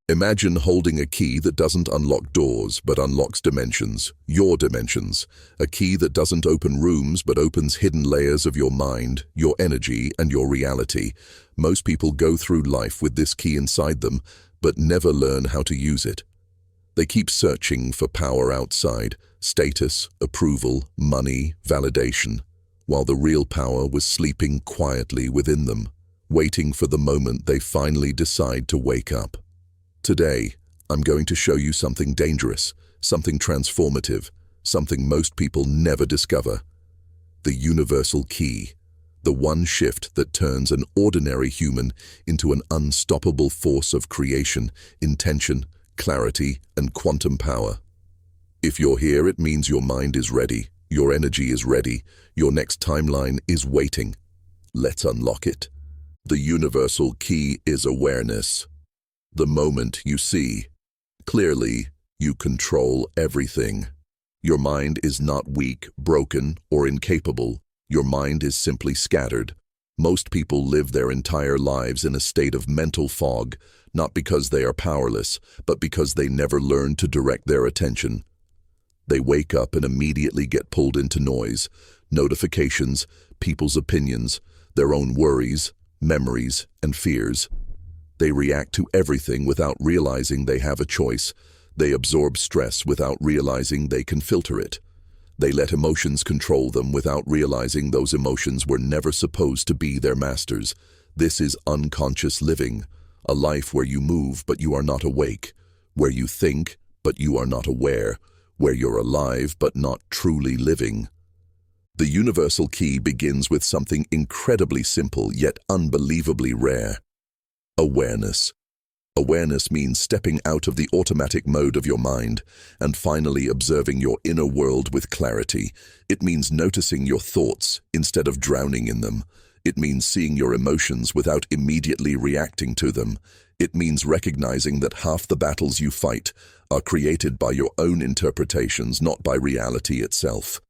Imagine holding a key that doesn't unlock doors but unlocks dimensions, your dimensions. A key that doesn't open rooms but opens hidden layers of your mind, your energy, and your reality. Most people go through life with this key inside them, but never learn how to use it. They keep searching for power outside, status, approval, money, validation, while the real power was sleeping quietly within them, waiting for the moment they finally decide to wake up. Today, I'm going to show you something dangerous, something transformative, something most people never discover. The universal key, the one shift that turns an ordinary human into an unstoppable force of creation, intention, clarity, and quantum power. If you're here, it means your mind is ready, your energy is ready, your next timeline is waiting. Let's unlock it. The universal key is awareness. The moment you see clearly, you control everything. Your mind is not weak, broken, or incapable. Your mind is simply scattered. Most people live their entire lives in a state of mental fog, not because they are powerless, but because they never learn to direct their attention. They wake up and immediately get pulled into noise, notifications, people's opinions, their own worries, memories, and fears. They react to everything without realizing they have a choice. They absorb stress without realizing they can filter it. They let emotions control them without realizing those emotions were never supposed to be their masters. This is unconscious living, a life where you move but you are not awake, where you think but you are not aware, where you're alive but not truly living. The universal key begins with something incredibly simple yet unbelievably rare. Awareness. Awareness means stepping out of the automatic mode of your mind and finally observing your inner world with clarity. It means noticing your thoughts instead of drowning in them. It means seeing your emotions without immediately reacting to them. It means recognizing that half the battles you fight are created by your own interpretations, not by reality itself.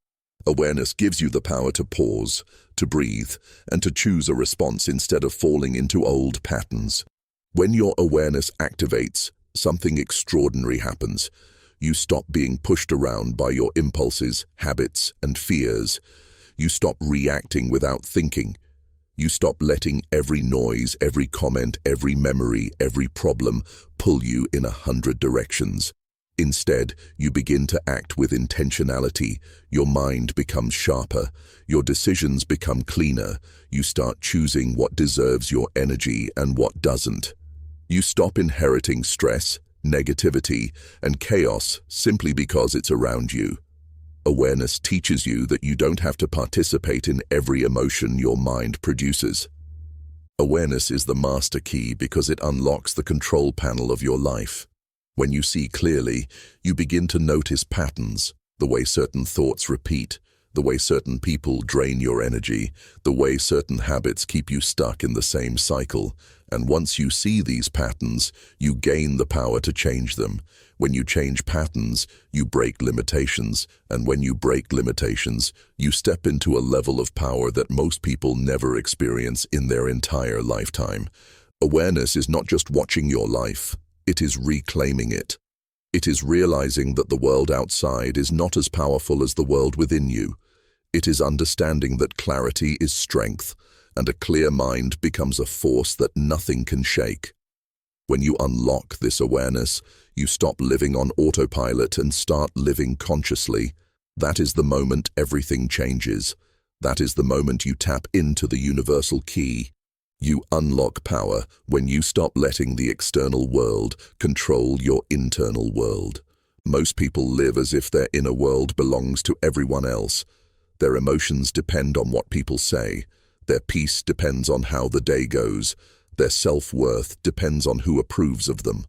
Awareness gives you the power to pause, to breathe, and to choose a response instead of falling into old patterns. When your awareness activates, something extraordinary happens. You stop being pushed around by your impulses, habits, and fears. You stop reacting without thinking. You stop letting every noise, every comment, every memory, every problem pull you in 100 directions. Instead, you begin to act with intentionality. Your mind becomes sharper. Your decisions become cleaner. You start choosing what deserves your energy and what doesn't. You stop inheriting stress, negativity, and chaos simply because it's around you. Awareness teaches you that you don't have to participate in every emotion your mind produces. Awareness is the master key because it unlocks the control panel of your life. When you see clearly, you begin to notice patterns, the way certain thoughts repeat, the way certain people drain your energy, the way certain habits keep you stuck in the same cycle. And once you see these patterns, you gain the power to change them. When you change patterns, you break limitations, and when you break limitations, you step into a level of power that most people never experience in their entire lifetime. Awareness is not just watching your life. It is reclaiming it. It is realizing that the world outside is not as powerful as the world within you. It is understanding that clarity is strength, and a clear mind becomes a force that nothing can shake. When you unlock this awareness, you stop living on autopilot and start living consciously. That is the moment everything changes. That is the moment you tap into the universal key. You unlock power when you stop letting the external world control your internal world. Most people live as if their inner world belongs to everyone else. Their emotions depend on what people say. Their peace depends on how the day goes. Their self-worth depends on who approves of them.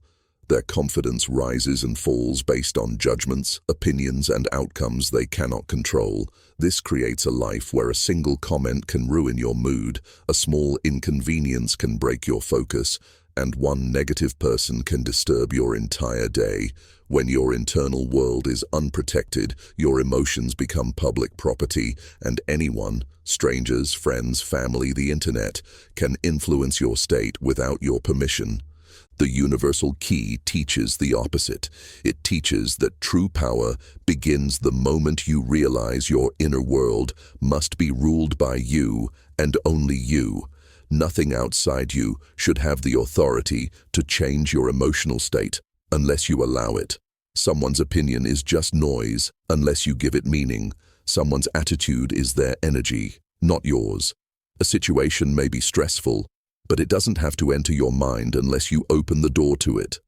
Their confidence rises and falls based on judgments, opinions, and outcomes they cannot control. This creates a life where a single comment can ruin your mood, a small inconvenience can break your focus, and one negative person can disturb your entire day. When your internal world is unprotected, your emotions become public property, and anyone, strangers, friends, family, the internet, can influence your state without your permission. The universal key teaches the opposite. It teaches that true power begins the moment you realize your inner world must be ruled by you and only you. Nothing outside you should have the authority to change your emotional state unless you allow it. Someone's opinion is just noise unless you give it meaning. Someone's attitude is their energy, not yours. A situation may be stressful, but it doesn't have to enter your mind unless you open the door to it.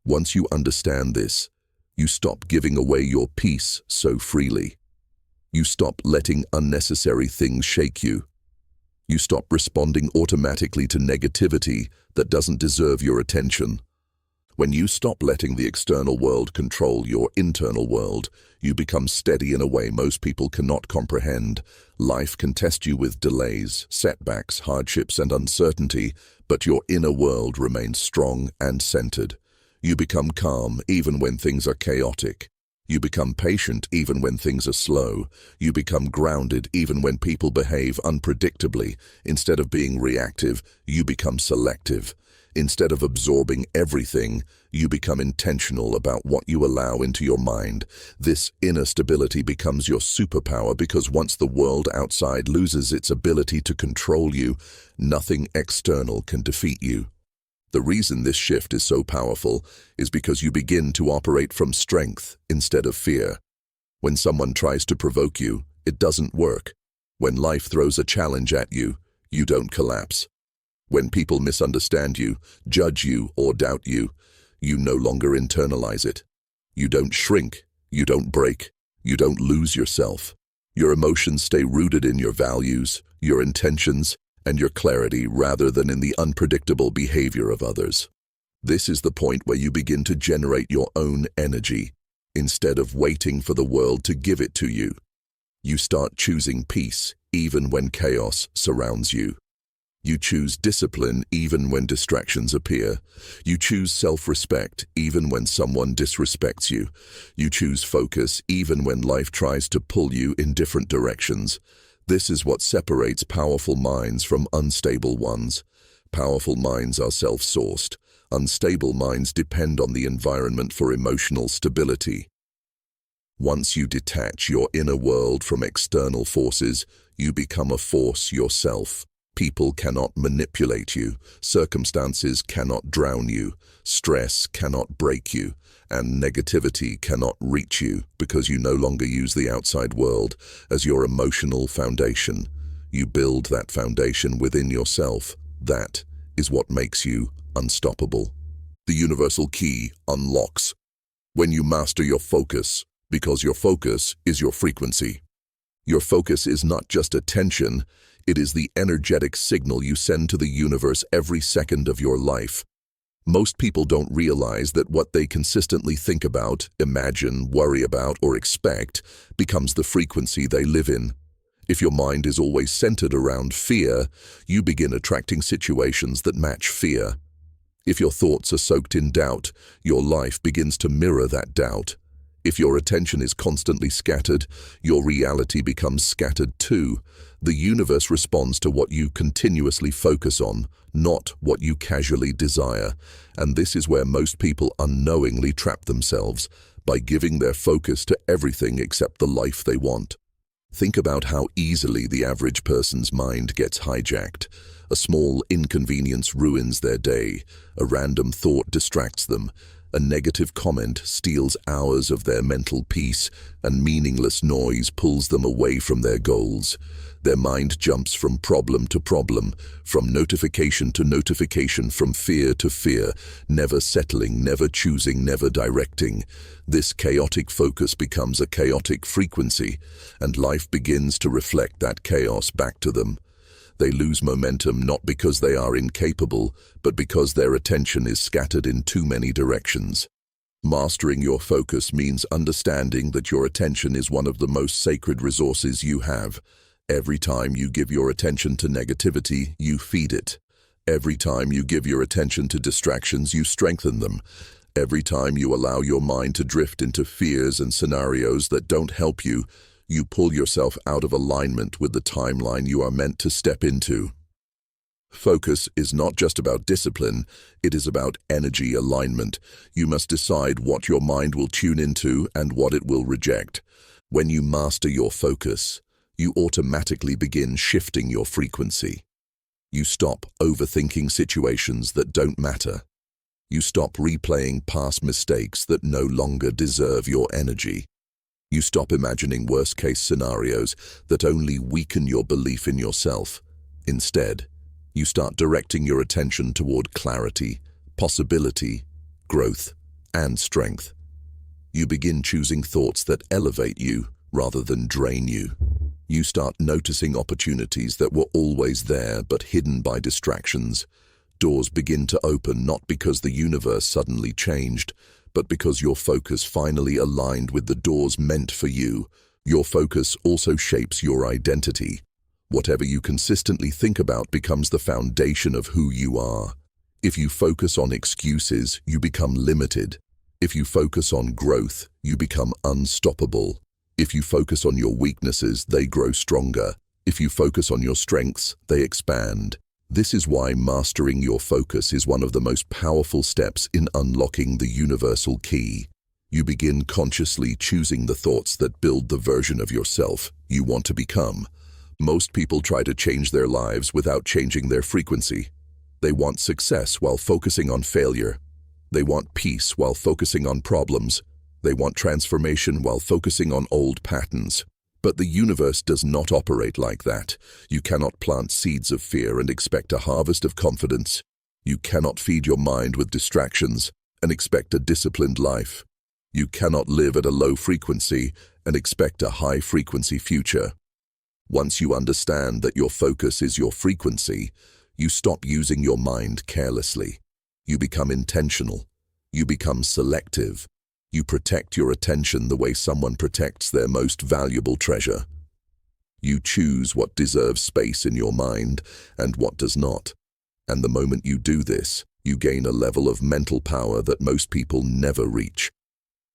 Once you understand this, you stop giving away your peace so freely. You stop letting unnecessary things shake you. You stop responding automatically to negativity that doesn't deserve your attention. When you stop letting the external world control your internal world, you become steady in a way most people cannot comprehend. Life can test you with delays, setbacks, hardships, and uncertainty, but your inner world remains strong and centered. You become calm even when things are chaotic. You become patient even when things are slow. You become grounded even when people behave unpredictably. Instead of being reactive, you become selective. Instead of absorbing everything, you become intentional about what you allow into your mind. This inner stability becomes your superpower because once the world outside loses its ability to control you, nothing external can defeat you. The reason this shift is so powerful is because you begin to operate from strength instead of fear. When someone tries to provoke you, it doesn't work. When life throws a challenge at you, you don't collapse. When people misunderstand you, judge you, or doubt you, you no longer internalize it. You don't shrink, you don't break, you don't lose yourself. Your emotions stay rooted in your values, your intentions, and your clarity rather than in the unpredictable behavior of others. This is the point where you begin to generate your own energy, instead of waiting for the world to give it to you. You start choosing peace even when chaos surrounds you. You choose discipline even when distractions appear. You choose self-respect even when someone disrespects you. You choose focus even when life tries to pull you in different directions. This is what separates powerful minds from unstable ones. Powerful minds are self-sourced. Unstable minds depend on the environment for emotional stability. Once you detach your inner world from external forces, you become a force yourself. People cannot manipulate you, circumstances cannot drown you, stress cannot break you, and negativity cannot reach you because you no longer use the outside world as your emotional foundation. You build that foundation within yourself. That is what makes you unstoppable. The universal key unlocks when you master your focus, because your focus is your frequency. Your focus is not just attention, it is the energetic signal you send to the universe every second of your life. Most people don't realize that what they consistently think about, imagine, worry about, or expect becomes the frequency they live in. If your mind is always centered around fear, you begin attracting situations that match fear. If your thoughts are soaked in doubt, your life begins to mirror that doubt. If your attention is constantly scattered, your reality becomes scattered too. The universe responds to what you continuously focus on, not what you casually desire. And this is where most people unknowingly trap themselves, by giving their focus to everything except the life they want. Think about how easily the average person's mind gets hijacked. A small inconvenience ruins their day. A random thought distracts them. A negative comment steals hours of their mental peace, and meaningless noise pulls them away from their goals. Their mind jumps from problem to problem, from notification to notification, from fear to fear, never settling, never choosing, never directing. This chaotic focus becomes a chaotic frequency, and life begins to reflect that chaos back to them. They lose momentum not because they are incapable, but because their attention is scattered in too many directions. Mastering your focus means understanding that your attention is one of the most sacred resources you have. Every time you give your attention to negativity, you feed it. Every time you give your attention to distractions, you strengthen them. Every time you allow your mind to drift into fears and scenarios that don't help you, you pull yourself out of alignment with the timeline you are meant to step into. Focus is not just about discipline, it is about energy alignment. You must decide what your mind will tune into and what it will reject. When you master your focus, you automatically begin shifting your frequency. You stop overthinking situations that don't matter. You stop replaying past mistakes that no longer deserve your energy. You stop imagining worst-case scenarios that only weaken your belief in yourself. Instead, you start directing your attention toward clarity, possibility, growth, and strength. You begin choosing thoughts that elevate you rather than drain you. You start noticing opportunities that were always there but hidden by distractions. Doors begin to open not because the universe suddenly changed, but because your focus finally aligned with the doors meant for you. Your focus also shapes your identity. Whatever you consistently think about becomes the foundation of who you are. If you focus on excuses, you become limited. If you focus on growth, you become unstoppable. If you focus on your weaknesses, they grow stronger. If you focus on your strengths, they expand. This is why mastering your focus is one of the most powerful steps in unlocking the universal key. You begin consciously choosing the thoughts that build the version of yourself you want to become. Most people try to change their lives without changing their frequency. They want success while focusing on failure. They want peace while focusing on problems. They want transformation while focusing on old patterns. But the universe does not operate like that. You cannot plant seeds of fear and expect a harvest of confidence. You cannot feed your mind with distractions and expect a disciplined life. You cannot live at a low frequency and expect a high-frequency future. Once you understand that your focus is your frequency, you stop using your mind carelessly. You become intentional. You become selective. You protect your attention the way someone protects their most valuable treasure. You choose what deserves space in your mind and what does not. And the moment you do this, you gain a level of mental power that most people never reach.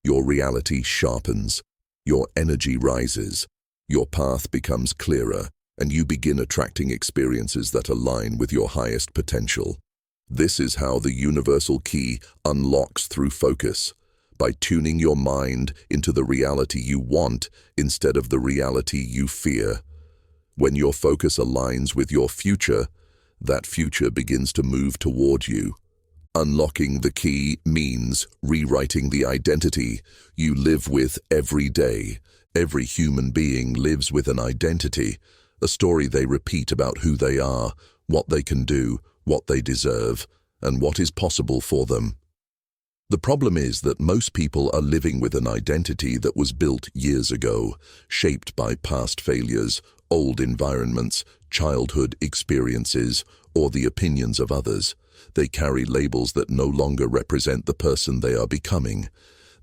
Your reality sharpens. Your energy rises. Your path becomes clearer, and you begin attracting experiences that align with your highest potential. This is how the universal key unlocks through focus. By tuning your mind into the reality you want instead of the reality you fear. When your focus aligns with your future, that future begins to move toward you. Unlocking the key means rewriting the identity you live with every day. Every human being lives with an identity, a story they repeat about who they are, what they can do, what they deserve, and what is possible for them. The problem is that most people are living with an identity that was built years ago, shaped by past failures, old environments, childhood experiences, or the opinions of others. They carry labels that no longer represent the person they are becoming.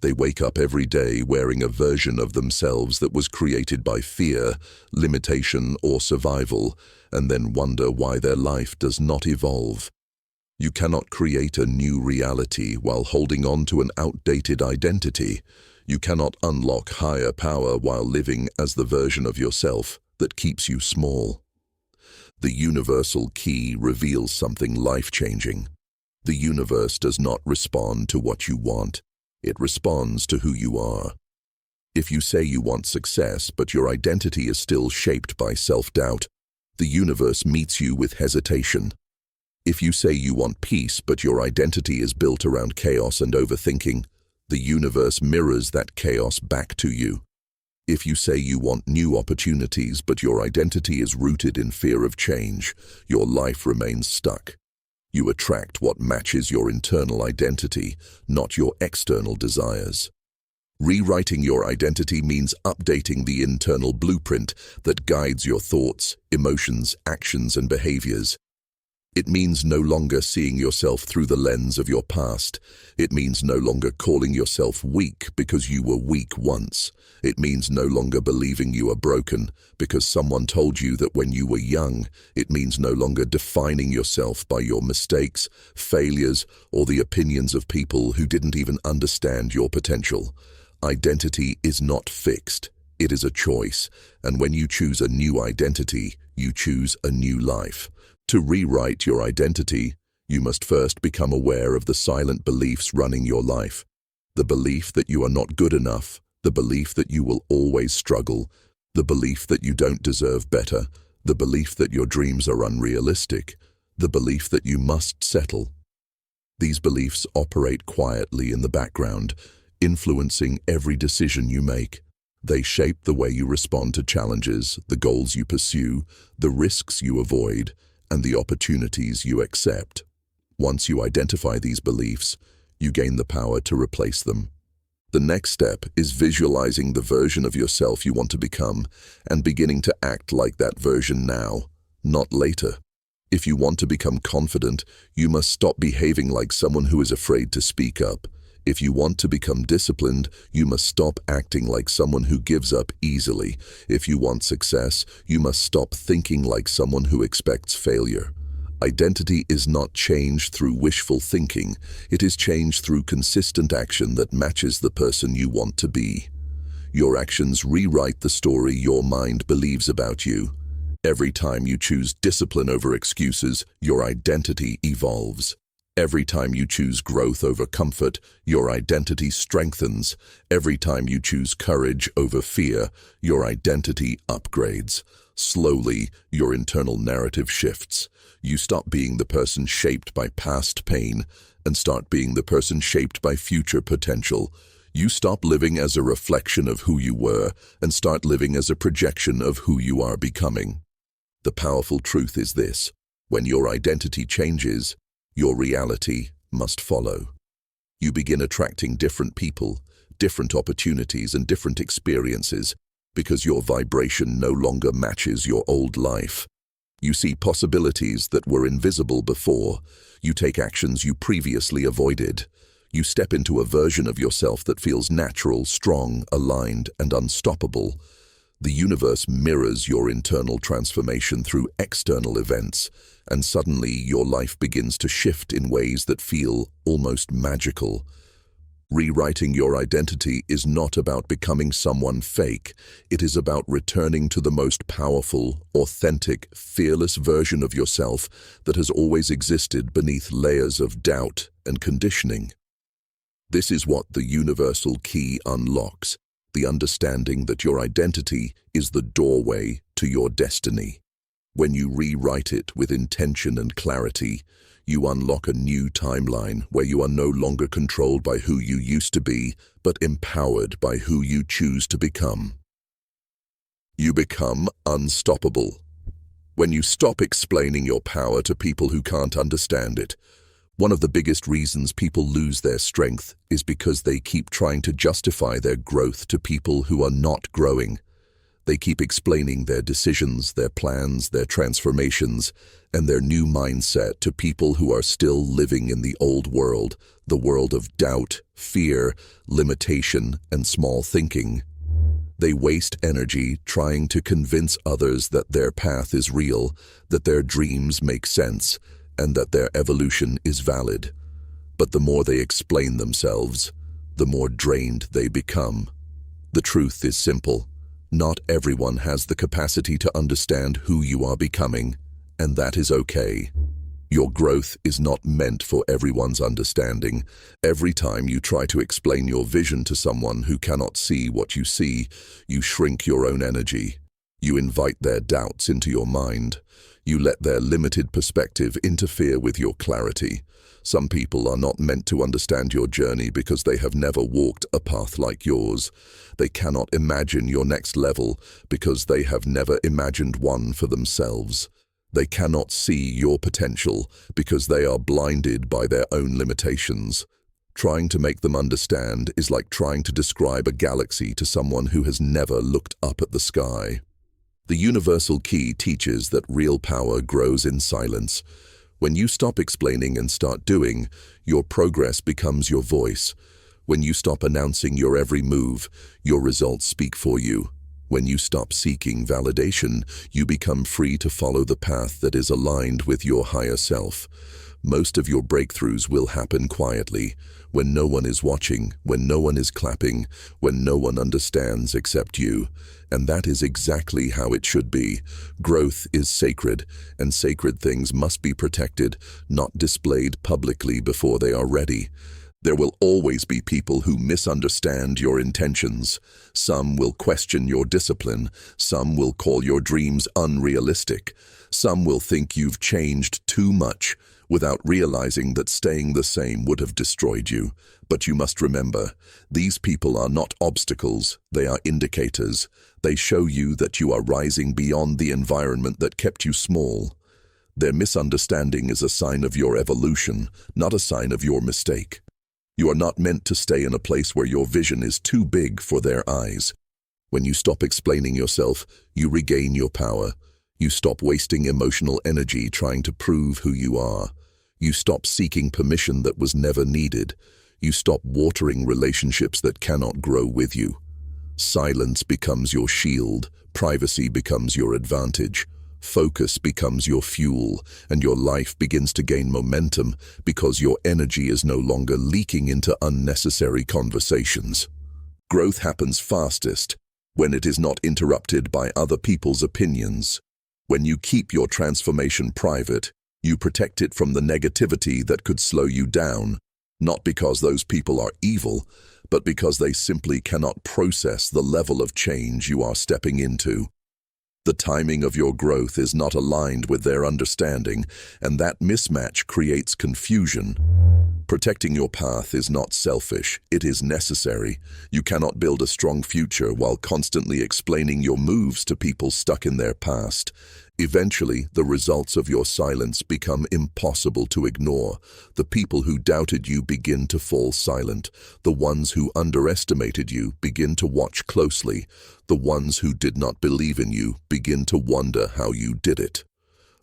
They wake up every day wearing a version of themselves that was created by fear, limitation, or survival, and then wonder why their life does not evolve. You cannot create a new reality while holding on to an outdated identity. You cannot unlock higher power while living as the version of yourself that keeps you small. The universal key reveals something life-changing. The universe does not respond to what you want. It responds to who you are. If you say you want success, but your identity is still shaped by self-doubt, the universe meets you with hesitation. If you say you want peace, but your identity is built around chaos and overthinking, the universe mirrors that chaos back to you. If you say you want new opportunities, but your identity is rooted in fear of change, your life remains stuck. You attract what matches your internal identity, not your external desires. Rewriting your identity means updating the internal blueprint that guides your thoughts, emotions, actions, and behaviors. It means no longer seeing yourself through the lens of your past. It means no longer calling yourself weak because you were weak once. It means no longer believing you are broken because someone told you that when you were young. It means no longer defining yourself by your mistakes, failures, or the opinions of people who didn't even understand your potential. Identity is not fixed. It is a choice, and when you choose a new identity, you choose a new life. To rewrite your identity, you must first become aware of the silent beliefs running your life. The belief that you are not good enough, the belief that you will always struggle, the belief that you don't deserve better, the belief that your dreams are unrealistic, the belief that you must settle. These beliefs operate quietly in the background, influencing every decision you make. They shape the way you respond to challenges, the goals you pursue, the risks you avoid, and the opportunities you accept. Once you identify these beliefs, you gain the power to replace them. The next step is visualizing the version of yourself you want to become and beginning to act like that version now, not later. If you want to become confident, you must stop behaving like someone who is afraid to speak up. If you want to become disciplined, you must stop acting like someone who gives up easily. If you want success, you must stop thinking like someone who expects failure. Identity is not changed through wishful thinking. It is changed through consistent action that matches the person you want to be. Your actions rewrite the story your mind believes about you. Every time you choose discipline over excuses, your identity evolves. Every time you choose growth over comfort, your identity strengthens. Every time you choose courage over fear, your identity upgrades. Slowly, your internal narrative shifts. You stop being the person shaped by past pain and start being the person shaped by future potential. You stop living as a reflection of who you were and start living as a projection of who you are becoming. The powerful truth is this: when your identity changes, your reality must follow. You begin attracting different people, different opportunities, and different experiences because your vibration no longer matches your old life. You see possibilities that were invisible before. You take actions you previously avoided. You step into a version of yourself that feels natural, strong, aligned, and unstoppable. The universe mirrors your internal transformation through external events, and suddenly your life begins to shift in ways that feel almost magical. Rewriting your identity is not about becoming someone fake. It is about returning to the most powerful, authentic, fearless version of yourself that has always existed beneath layers of doubt and conditioning. This is what the universal key unlocks: the understanding that your identity is the doorway to your destiny. When you rewrite it with intention and clarity, you unlock a new timeline where you are no longer controlled by who you used to be, but empowered by who you choose to become. You become unstoppable. When you stop explaining your power to people who can't understand it, one of the biggest reasons people lose their strength is because they keep trying to justify their growth to people who are not growing. They keep explaining their decisions, their plans, their transformations, and their new mindset to people who are still living in the old world, the world of doubt, fear, limitation, and small thinking. They waste energy trying to convince others that their path is real, that their dreams make sense, and that their evolution is valid. But the more they explain themselves, the more drained they become. The truth is simple. Not everyone has the capacity to understand who you are becoming, and that is okay. Your growth is not meant for everyone's understanding. Every time you try to explain your vision to someone who cannot see what you see, you shrink your own energy. You invite their doubts into your mind. You let their limited perspective interfere with your clarity. Some people are not meant to understand your journey because they have never walked a path like yours. They cannot imagine your next level because they have never imagined one for themselves. They cannot see your potential because they are blinded by their own limitations. Trying to make them understand is like trying to describe a galaxy to someone who has never looked up at the sky. The universal key teaches that real power grows in silence. When you stop explaining and start doing, your progress becomes your voice. When you stop announcing your every move, your results speak for you. When you stop seeking validation, you become free to follow the path that is aligned with your higher self. Most of your breakthroughs will happen quietly, when no one is watching, when no one is clapping, when no one understands except you. And that is exactly how it should be. Growth is sacred, and sacred things must be protected, not displayed publicly before they are ready. There will always be people who misunderstand your intentions. Some will question your discipline. Some will call your dreams unrealistic. Some will think you've changed too much, without realizing that staying the same would have destroyed you. But you must remember, these people are not obstacles, they are indicators. They show you that you are rising beyond the environment that kept you small. Their misunderstanding is a sign of your evolution, not a sign of your mistake. You are not meant to stay in a place where your vision is too big for their eyes. When you stop explaining yourself, you regain your power. You stop wasting emotional energy trying to prove who you are. You stop seeking permission that was never needed. You stop watering relationships that cannot grow with you. Silence becomes your shield. Privacy becomes your advantage. Focus becomes your fuel, and your life begins to gain momentum because your energy is no longer leaking into unnecessary conversations. Growth happens fastest when it is not interrupted by other people's opinions. When you keep your transformation private, you protect it from the negativity that could slow you down, not because those people are evil, but because they simply cannot process the level of change you are stepping into. The timing of your growth is not aligned with their understanding, and that mismatch creates confusion. Protecting your path is not selfish, it is necessary. You cannot build a strong future while constantly explaining your moves to people stuck in their past. Eventually, the results of your silence become impossible to ignore. The people who doubted you begin to fall silent. The ones who underestimated you begin to watch closely. The ones who did not believe in you begin to wonder how you did it.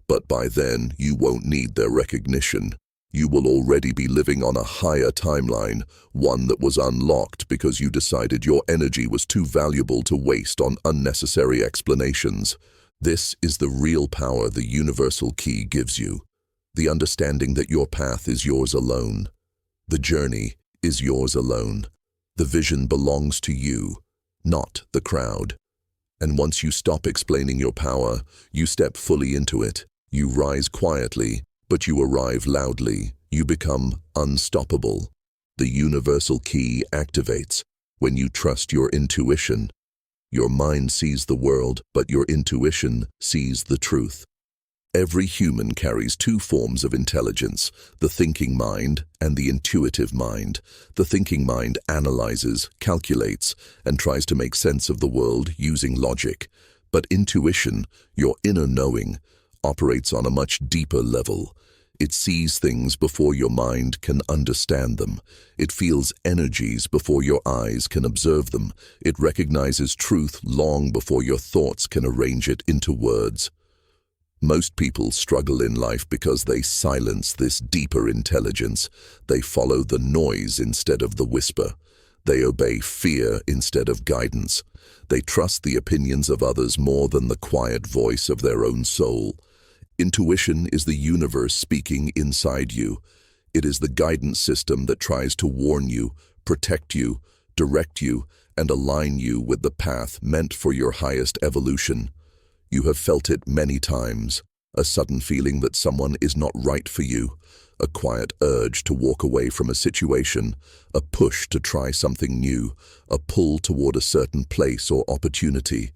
But by then, you won't need their recognition. You will already be living on a higher timeline, one that was unlocked because you decided your energy was too valuable to waste on unnecessary explanations. This is the real power the universal key gives you. The understanding that your path is yours alone. The journey is yours alone. The vision belongs to you, not the crowd. And once you stop explaining your power, you step fully into it. You rise quietly, but you arrive loudly. You become unstoppable. The universal key activates when you trust your intuition. Your mind sees the world, but your intuition sees the truth. Every human carries two forms of intelligence, the thinking mind and the intuitive mind. The thinking mind analyzes, calculates, and tries to make sense of the world using logic. But intuition, your inner knowing, operates on a much deeper level. It sees things before your mind can understand them. It feels energies before your eyes can observe them. It recognizes truth long before your thoughts can arrange it into words. Most people struggle in life because they silence this deeper intelligence. They follow the noise instead of the whisper. They obey fear instead of guidance. They trust the opinions of others more than the quiet voice of their own soul. Intuition is the universe speaking inside you. It is the guidance system that tries to warn you, protect you, direct you, and align you with the path meant for your highest evolution. You have felt it many times, a sudden feeling that someone is not right for you, a quiet urge to walk away from a situation, a push to try something new, a pull toward a certain place or opportunity.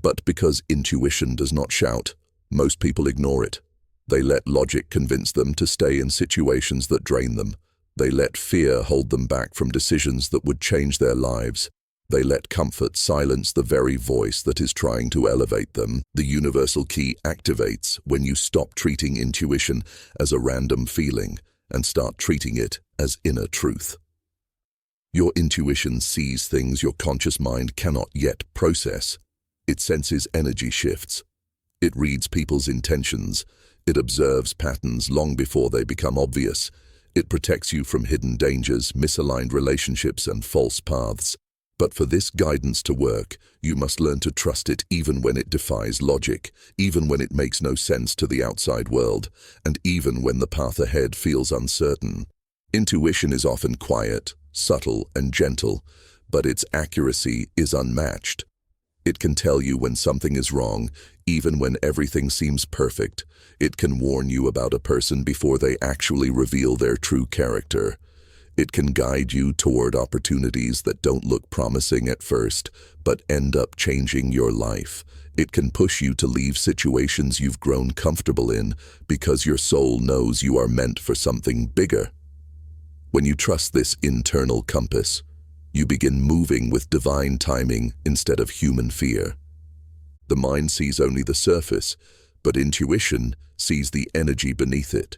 But because intuition does not shout, most people ignore it. They let logic convince them to stay in situations that drain them. They let fear hold them back from decisions that would change their lives. They let comfort silence the very voice that is trying to elevate them. The universal key activates when you stop treating intuition as a random feeling and start treating it as inner truth. Your intuition sees things your conscious mind cannot yet process. It senses energy shifts. It reads people's intentions. It observes patterns long before they become obvious. It protects you from hidden dangers, misaligned relationships, and false paths. But for this guidance to work, you must learn to trust it even when it defies logic, even when it makes no sense to the outside world, and even when the path ahead feels uncertain. Intuition is often quiet, subtle, and gentle, but its accuracy is unmatched. It can tell you when something is wrong, even when everything seems perfect. It can warn you about a person before they actually reveal their true character. It can guide you toward opportunities that don't look promising at first, but end up changing your life. It can push you to leave situations you've grown comfortable in because your soul knows you are meant for something bigger. When you trust this internal compass, you begin moving with divine timing instead of human fear. The mind sees only the surface, but intuition sees the energy beneath it.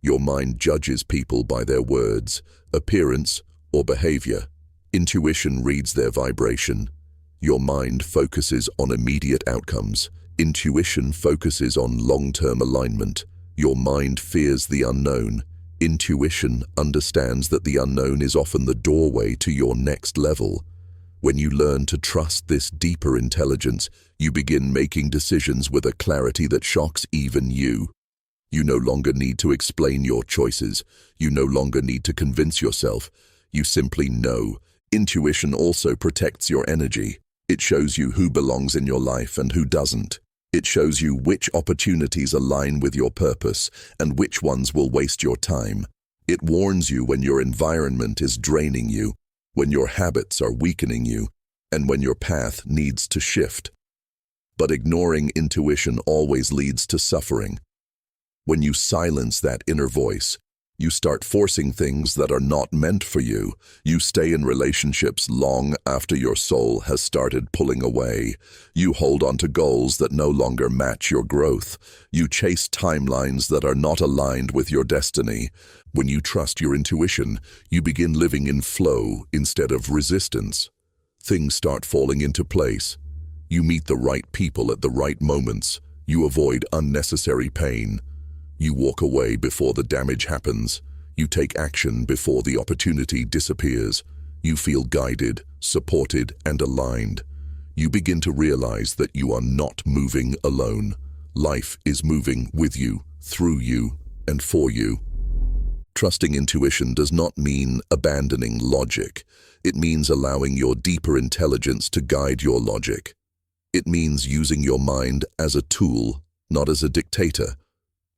Your mind judges people by their words, appearance, or behavior. Intuition reads their vibration. Your mind focuses on immediate outcomes. Intuition focuses on long-term alignment. Your mind fears the unknown. Intuition understands that the unknown is often the doorway to your next level. When you learn to trust this deeper intelligence, you begin making decisions with a clarity that shocks even you. You no longer need to explain your choices. You no longer need to convince yourself. You simply know. Intuition also protects your energy. It shows you who belongs in your life and who doesn't. It shows you which opportunities align with your purpose and which ones will waste your time. It warns you when your environment is draining you, when your habits are weakening you, and when your path needs to shift. But ignoring intuition always leads to suffering. When you silence that inner voice, you start forcing things that are not meant for you. You stay in relationships long after your soul has started pulling away. You hold on to goals that no longer match your growth. You chase timelines that are not aligned with your destiny. When you trust your intuition, you begin living in flow instead of resistance. Things start falling into place. You meet the right people at the right moments. You avoid unnecessary pain. You walk away before the damage happens. You take action before the opportunity disappears. You feel guided, supported, and aligned. You begin to realize that you are not moving alone. Life is moving with you, through you, and for you. Trusting intuition does not mean abandoning logic. It means allowing your deeper intelligence to guide your logic. It means using your mind as a tool, not as a dictator.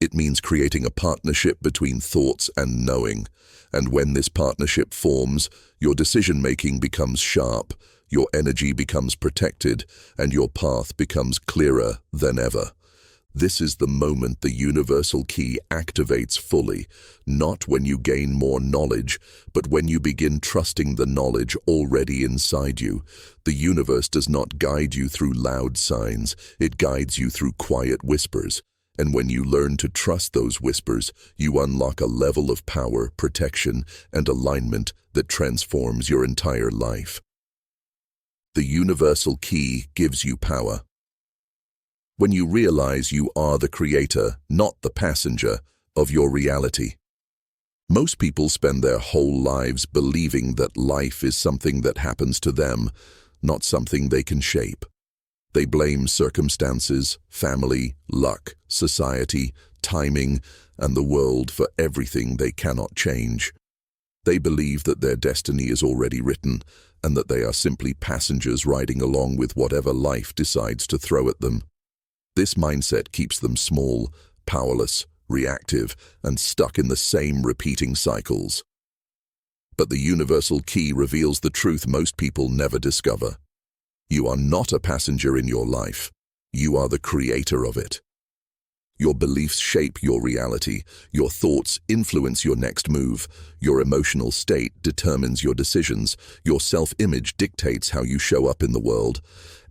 It means creating a partnership between thoughts and knowing. And when this partnership forms, your decision-making becomes sharp, your energy becomes protected, and your path becomes clearer than ever. This is the moment the universal key activates fully, not when you gain more knowledge, but when you begin trusting the knowledge already inside you. The universe does not guide you through loud signs, it guides you through quiet whispers. And when you learn to trust those whispers, you unlock a level of power, protection, and alignment that transforms your entire life. The universal key gives you power. When you realize you are the creator, not the passenger, of your reality. Most people spend their whole lives believing that life is something that happens to them, not something they can shape. They blame circumstances, family, luck, society, timing, and the world for everything they cannot change. They believe that their destiny is already written and that they are simply passengers riding along with whatever life decides to throw at them. This mindset keeps them small, powerless, reactive, and stuck in the same repeating cycles. But the universal key reveals the truth most people never discover. You are not a passenger in your life. You are the creator of it. Your beliefs shape your reality. Your thoughts influence your next move. Your emotional state determines your decisions. Your self-image dictates how you show up in the world.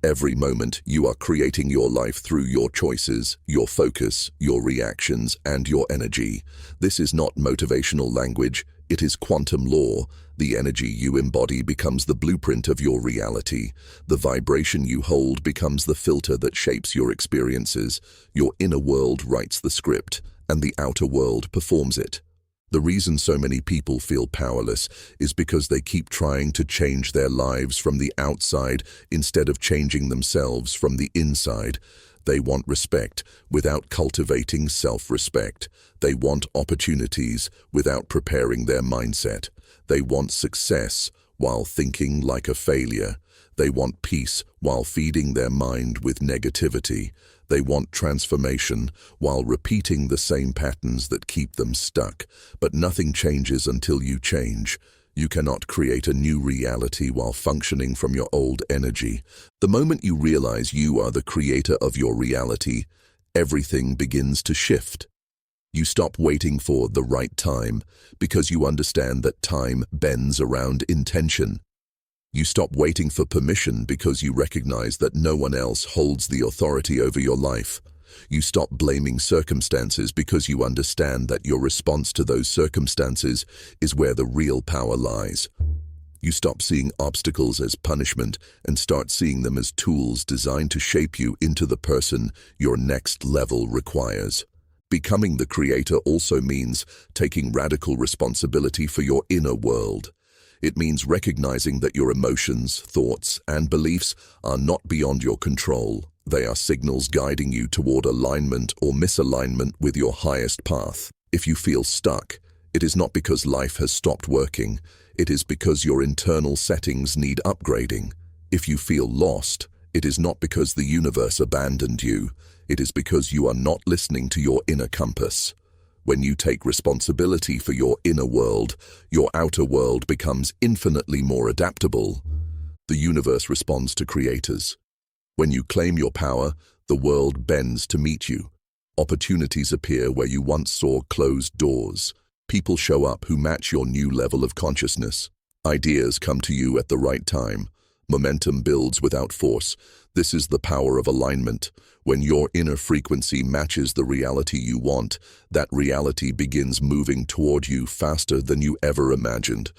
Every moment, you are creating your life through your choices, your focus, your reactions, and your energy. This is not motivational language. It is quantum law. The energy you embody becomes the blueprint of your reality. The vibration you hold becomes the filter that shapes your experiences. Your inner world writes the script, and the outer world performs it. The reason so many people feel powerless is because they keep trying to change their lives from the outside instead of changing themselves from the inside. They want respect without cultivating self-respect. They want opportunities without preparing their mindset. They want success while thinking like a failure. They want peace while feeding their mind with negativity. They want transformation while repeating the same patterns that keep them stuck. But nothing changes until you change. You cannot create a new reality while functioning from your old energy. The moment you realize you are the creator of your reality, everything begins to shift. You stop waiting for the right time because you understand that time bends around intention. You stop waiting for permission because you recognize that no one else holds the authority over your life. You stop blaming circumstances because you understand that your response to those circumstances is where the real power lies. You stop seeing obstacles as punishment and start seeing them as tools designed to shape you into the person your next level requires. Becoming the creator also means taking radical responsibility for your inner world. It means recognizing that your emotions, thoughts, and beliefs are not beyond your control. They are signals guiding you toward alignment or misalignment with your highest path. If you feel stuck, it is not because life has stopped working. It is because your internal settings need upgrading. If you feel lost, it is not because the universe abandoned you. It is because you are not listening to your inner compass. When you take responsibility for your inner world, your outer world becomes infinitely more adaptable. The universe responds to creators. When you claim your power, the world bends to meet you. Opportunities appear where you once saw closed doors. People show up who match your new level of consciousness. Ideas come to you at the right time. Momentum builds without force. This is the power of alignment. When your inner frequency matches the reality you want, that reality begins moving toward you faster than you ever imagined.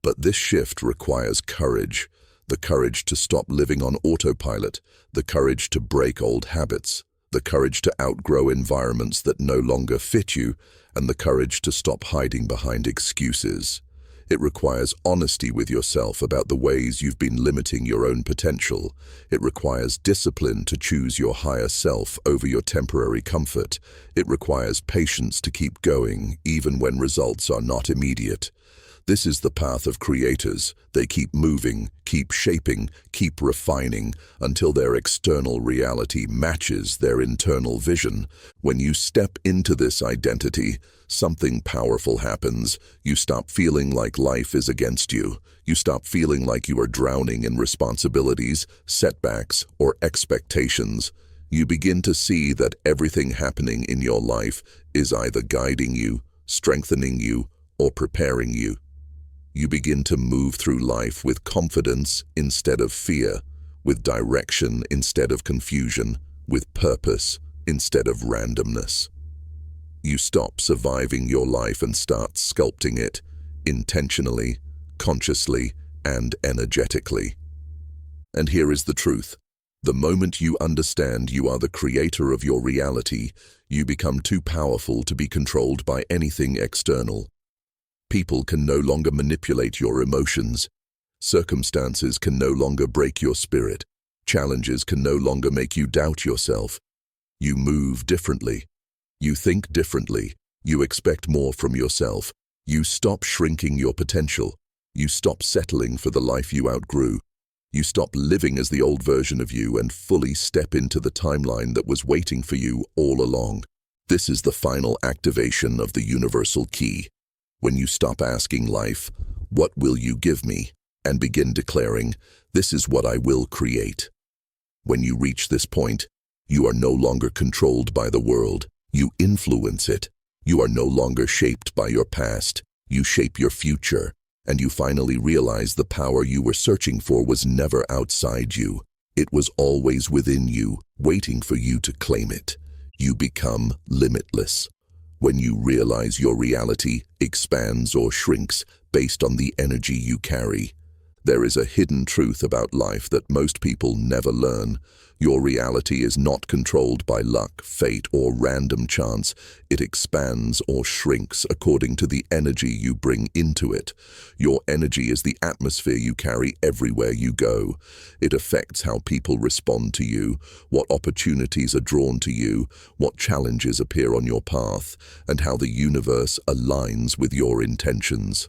But this shift requires courage. The courage to stop living on autopilot, the courage to break old habits, the courage to outgrow environments that no longer fit you, and the courage to stop hiding behind excuses. It requires honesty with yourself about the ways you've been limiting your own potential. It requires discipline to choose your higher self over your temporary comfort. It requires patience to keep going, even when results are not immediate. This is the path of creators. They keep moving, keep shaping, keep refining until their external reality matches their internal vision. When you step into this identity, something powerful happens. You stop feeling like life is against you. You stop feeling like you are drowning in responsibilities, setbacks, or expectations. You begin to see that everything happening in your life is either guiding you, strengthening you, or preparing you. You begin to move through life with confidence instead of fear, with direction instead of confusion, with purpose instead of randomness. You stop surviving your life and start sculpting it intentionally, consciously, and energetically. And here is the truth. The moment you understand you are the creator of your reality, you become too powerful to be controlled by anything external. People can no longer manipulate your emotions. Circumstances can no longer break your spirit. Challenges can no longer make you doubt yourself. You move differently. You think differently. You expect more from yourself. You stop shrinking your potential. You stop settling for the life you outgrew. You stop living as the old version of you and fully step into the timeline that was waiting for you all along. This is the final activation of the universal key. When you stop asking life, "What will you give me?" and begin declaring, "This is what I will create." When you reach this point, you are no longer controlled by the world. You influence it. You are no longer shaped by your past. You shape your future. And you finally realize the power you were searching for was never outside you. It was always within you, waiting for you to claim it. You become limitless. When you realize your reality expands or shrinks based on the energy you carry. There is a hidden truth about life that most people never learn. Your reality is not controlled by luck, fate, or random chance. It expands or shrinks according to the energy you bring into it. Your energy is the atmosphere you carry everywhere you go. It affects how people respond to you, what opportunities are drawn to you, what challenges appear on your path, and how the universe aligns with your intentions.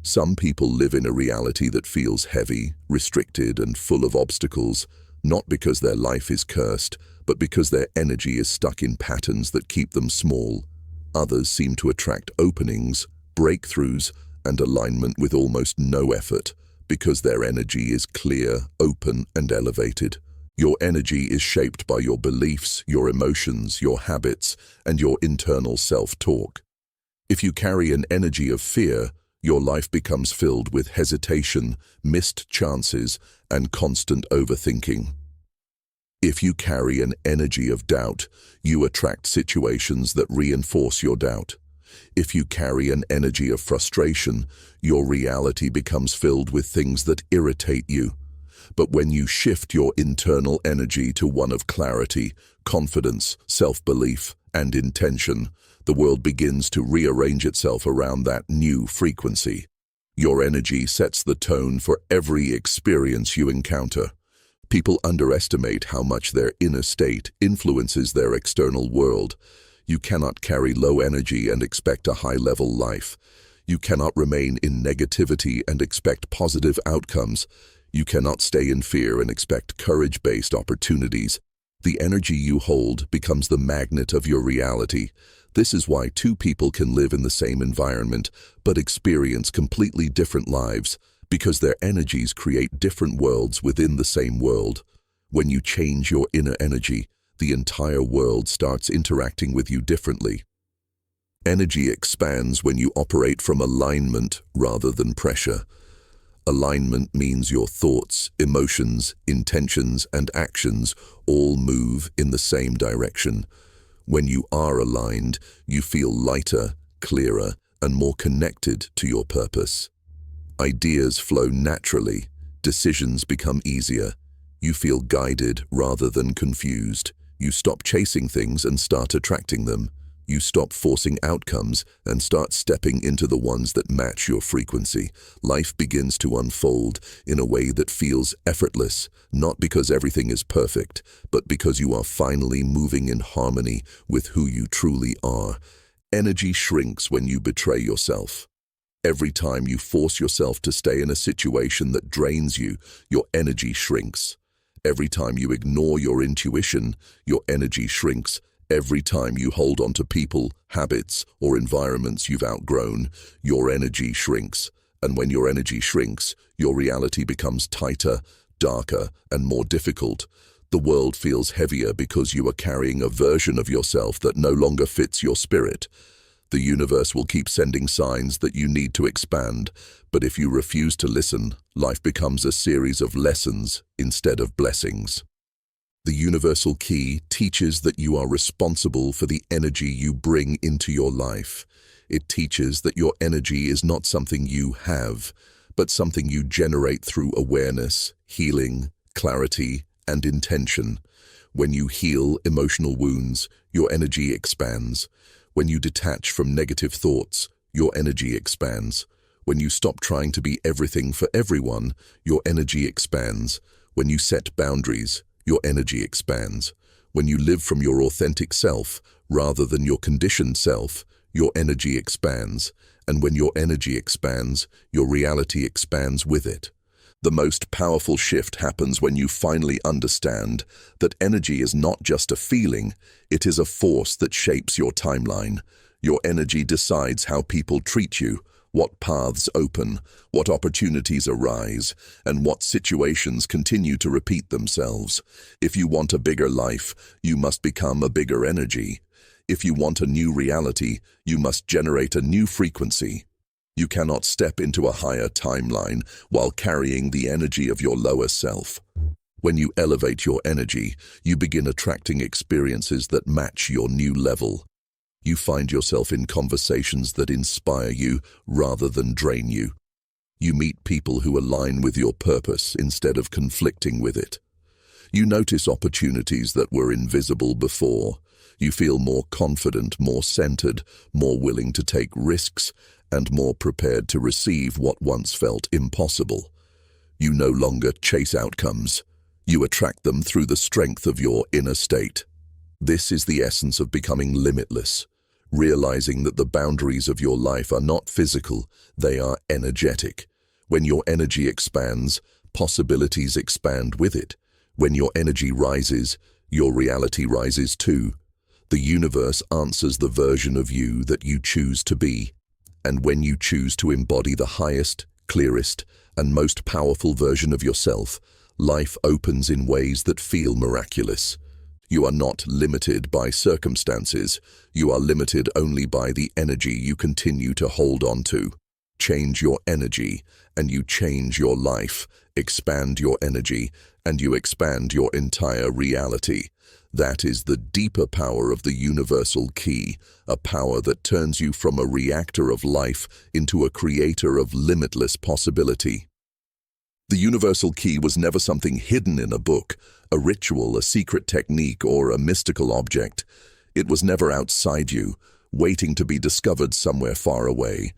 Some people live in a reality that feels heavy, restricted, and full of obstacles, not because their life is cursed, but because their energy is stuck in patterns that keep them small. Others seem to attract openings, breakthroughs, and alignment with almost no effort, because their energy is clear, open, and elevated. Your energy is shaped by your beliefs, your emotions, your habits, and your internal self-talk. If you carry an energy of fear, your life becomes filled with hesitation, missed chances, and constant overthinking. If you carry an energy of doubt, you attract situations that reinforce your doubt. If you carry an energy of frustration, your reality becomes filled with things that irritate you. But when you shift your internal energy to one of clarity, confidence, self-belief, and intention, the world begins to rearrange itself around that new frequency. Your energy sets the tone for every experience you encounter. People underestimate how much their inner state influences their external world. You cannot carry low energy and expect a high-level life. You cannot remain in negativity and expect positive outcomes. You cannot stay in fear and expect courage-based opportunities. The energy you hold becomes the magnet of your reality. This is why two people can live in the same environment but experience completely different lives, because their energies create different worlds within the same world. When you change your inner energy, the entire world starts interacting with you differently. Energy expands when you operate from alignment rather than pressure. Alignment means your thoughts, emotions, intentions, and actions all move in the same direction. When you are aligned, you feel lighter, clearer, and more connected to your purpose. Ideas flow naturally, decisions become easier. You feel guided rather than confused. You stop chasing things and start attracting them. You stop forcing outcomes and start stepping into the ones that match your frequency. Life begins to unfold in a way that feels effortless, not because everything is perfect, but because you are finally moving in harmony with who you truly are. Energy shrinks when you betray yourself. Every time you force yourself to stay in a situation that drains you, your energy shrinks. Every time you ignore your intuition, your energy shrinks. Every time you hold on to people, habits, or environments you've outgrown, your energy shrinks. And when your energy shrinks, your reality becomes tighter, darker, and more difficult. The world feels heavier because you are carrying a version of yourself that no longer fits your spirit. The universe will keep sending signs that you need to expand, but if you refuse to listen, life becomes a series of lessons instead of blessings. The universal key teaches that you are responsible for the energy you bring into your life. It teaches that your energy is not something you have, but something you generate through awareness, healing, clarity, and intention. When you heal emotional wounds, your energy expands. When you detach from negative thoughts, your energy expands. When you stop trying to be everything for everyone, your energy expands. When you set boundaries, your energy expands. When you live from your authentic self rather than your conditioned self, your energy expands. And when your energy expands, your reality expands with it. The most powerful shift happens when you finally understand that energy is not just a feeling, it is a force that shapes your timeline. Your energy decides how people treat you, what paths open, what opportunities arise, and what situations continue to repeat themselves. If you want a bigger life, you must become a bigger energy. If you want a new reality, you must generate a new frequency. You cannot step into a higher timeline while carrying the energy of your lower self. When you elevate your energy, you begin attracting experiences that match your new level. You find yourself in conversations that inspire you rather than drain you. You meet people who align with your purpose instead of conflicting with it. You notice opportunities that were invisible before. You feel more confident, more centered, more willing to take risks, and more prepared to receive what once felt impossible. You no longer chase outcomes. You attract them through the strength of your inner state. This is the essence of becoming limitless, realizing that the boundaries of your life are not physical, they are energetic. When your energy expands, possibilities expand with it. When your energy rises, your reality rises too. The universe answers the version of you that you choose to be. And when you choose to embody the highest, clearest, and most powerful version of yourself, life opens in ways that feel miraculous. You are not limited by circumstances. You are limited only by the energy you continue to hold on to. Change your energy, and you change your life. Expand your energy, and you expand your entire reality. That is the deeper power of the universal key, a power that turns you from a reactor of life into a creator of limitless possibility. The universal key was never something hidden in a book, a ritual, a secret technique, or a mystical object. It was never outside you, waiting to be discovered somewhere far away.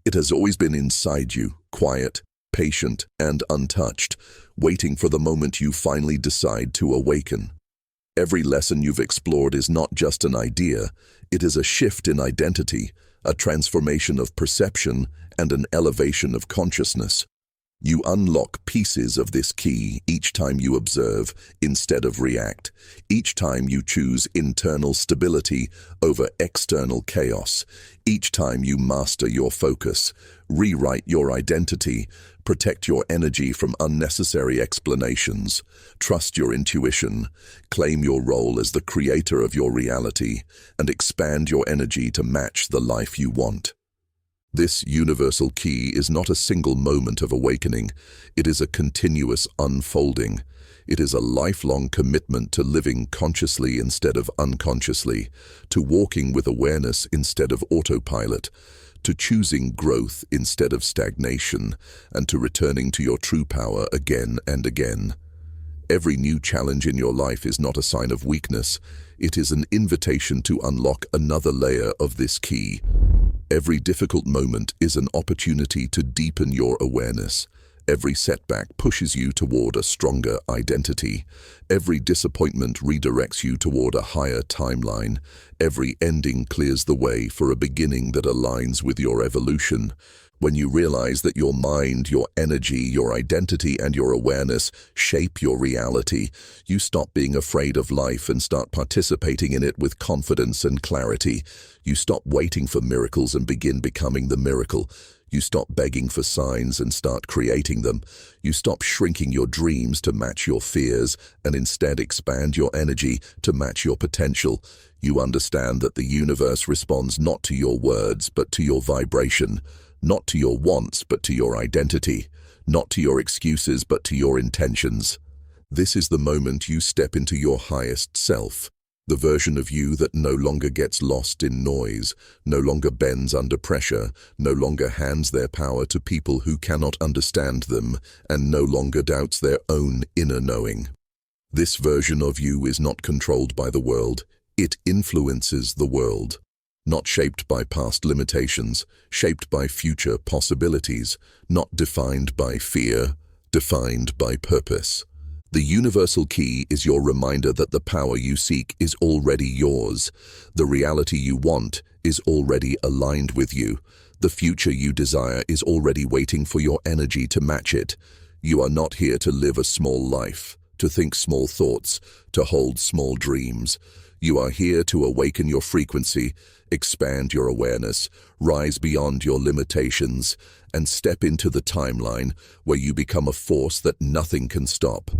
It has always been inside you, quiet, patient, and untouched, waiting for the moment you finally decide to awaken. Every lesson you've explored is not just an idea, it is a shift in identity, a transformation of perception, and an elevation of consciousness. You unlock pieces of this key each time you observe instead of react, each time you choose internal stability over external chaos, each time you master your focus, rewrite your identity, protect your energy from unnecessary explanations, trust your intuition, claim your role as the creator of your reality, and expand your energy to match the life you want. This universal key is not a single moment of awakening. It is a continuous unfolding. It is a lifelong commitment to living consciously instead of unconsciously, to walking with awareness instead of autopilot, to choosing growth instead of stagnation, and to returning to your true power again and again. Every new challenge in your life is not a sign of weakness. It is an invitation to unlock another layer of this key. Every difficult moment is an opportunity to deepen your awareness. Every setback pushes you toward a stronger identity. Every disappointment redirects you toward a higher timeline. Every ending clears the way for a beginning that aligns with your evolution. When you realize that your mind, your energy, your identity, and your awareness shape your reality, you stop being afraid of life and start participating in it with confidence and clarity. You stop waiting for miracles and begin becoming the miracle. You stop begging for signs and start creating them. You stop shrinking your dreams to match your fears and instead expand your energy to match your potential. You understand that the universe responds not to your words but to your vibration. Not to your wants, but to your identity. Not to your excuses, but to your intentions. This is the moment you step into your highest self, the version of you that no longer gets lost in noise, no longer bends under pressure, no longer hands their power to people who cannot understand them, and no longer doubts their own inner knowing. This version of you is not controlled by the world, it influences the world. Not shaped by past limitations, shaped by future possibilities, not defined by fear, defined by purpose. The universal key is your reminder that the power you seek is already yours. The reality you want is already aligned with you. The future you desire is already waiting for your energy to match it. You are not here to live a small life, to think small thoughts, to hold small dreams. You are here to awaken your frequency, expand your awareness, rise beyond your limitations, and step into the timeline where you become a force that nothing can stop.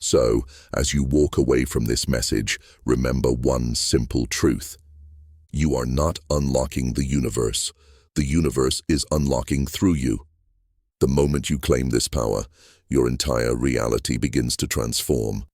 So, as you walk away from this message, remember one simple truth. You are not unlocking the universe. The universe is unlocking through you. The moment you claim this power, your entire reality begins to transform.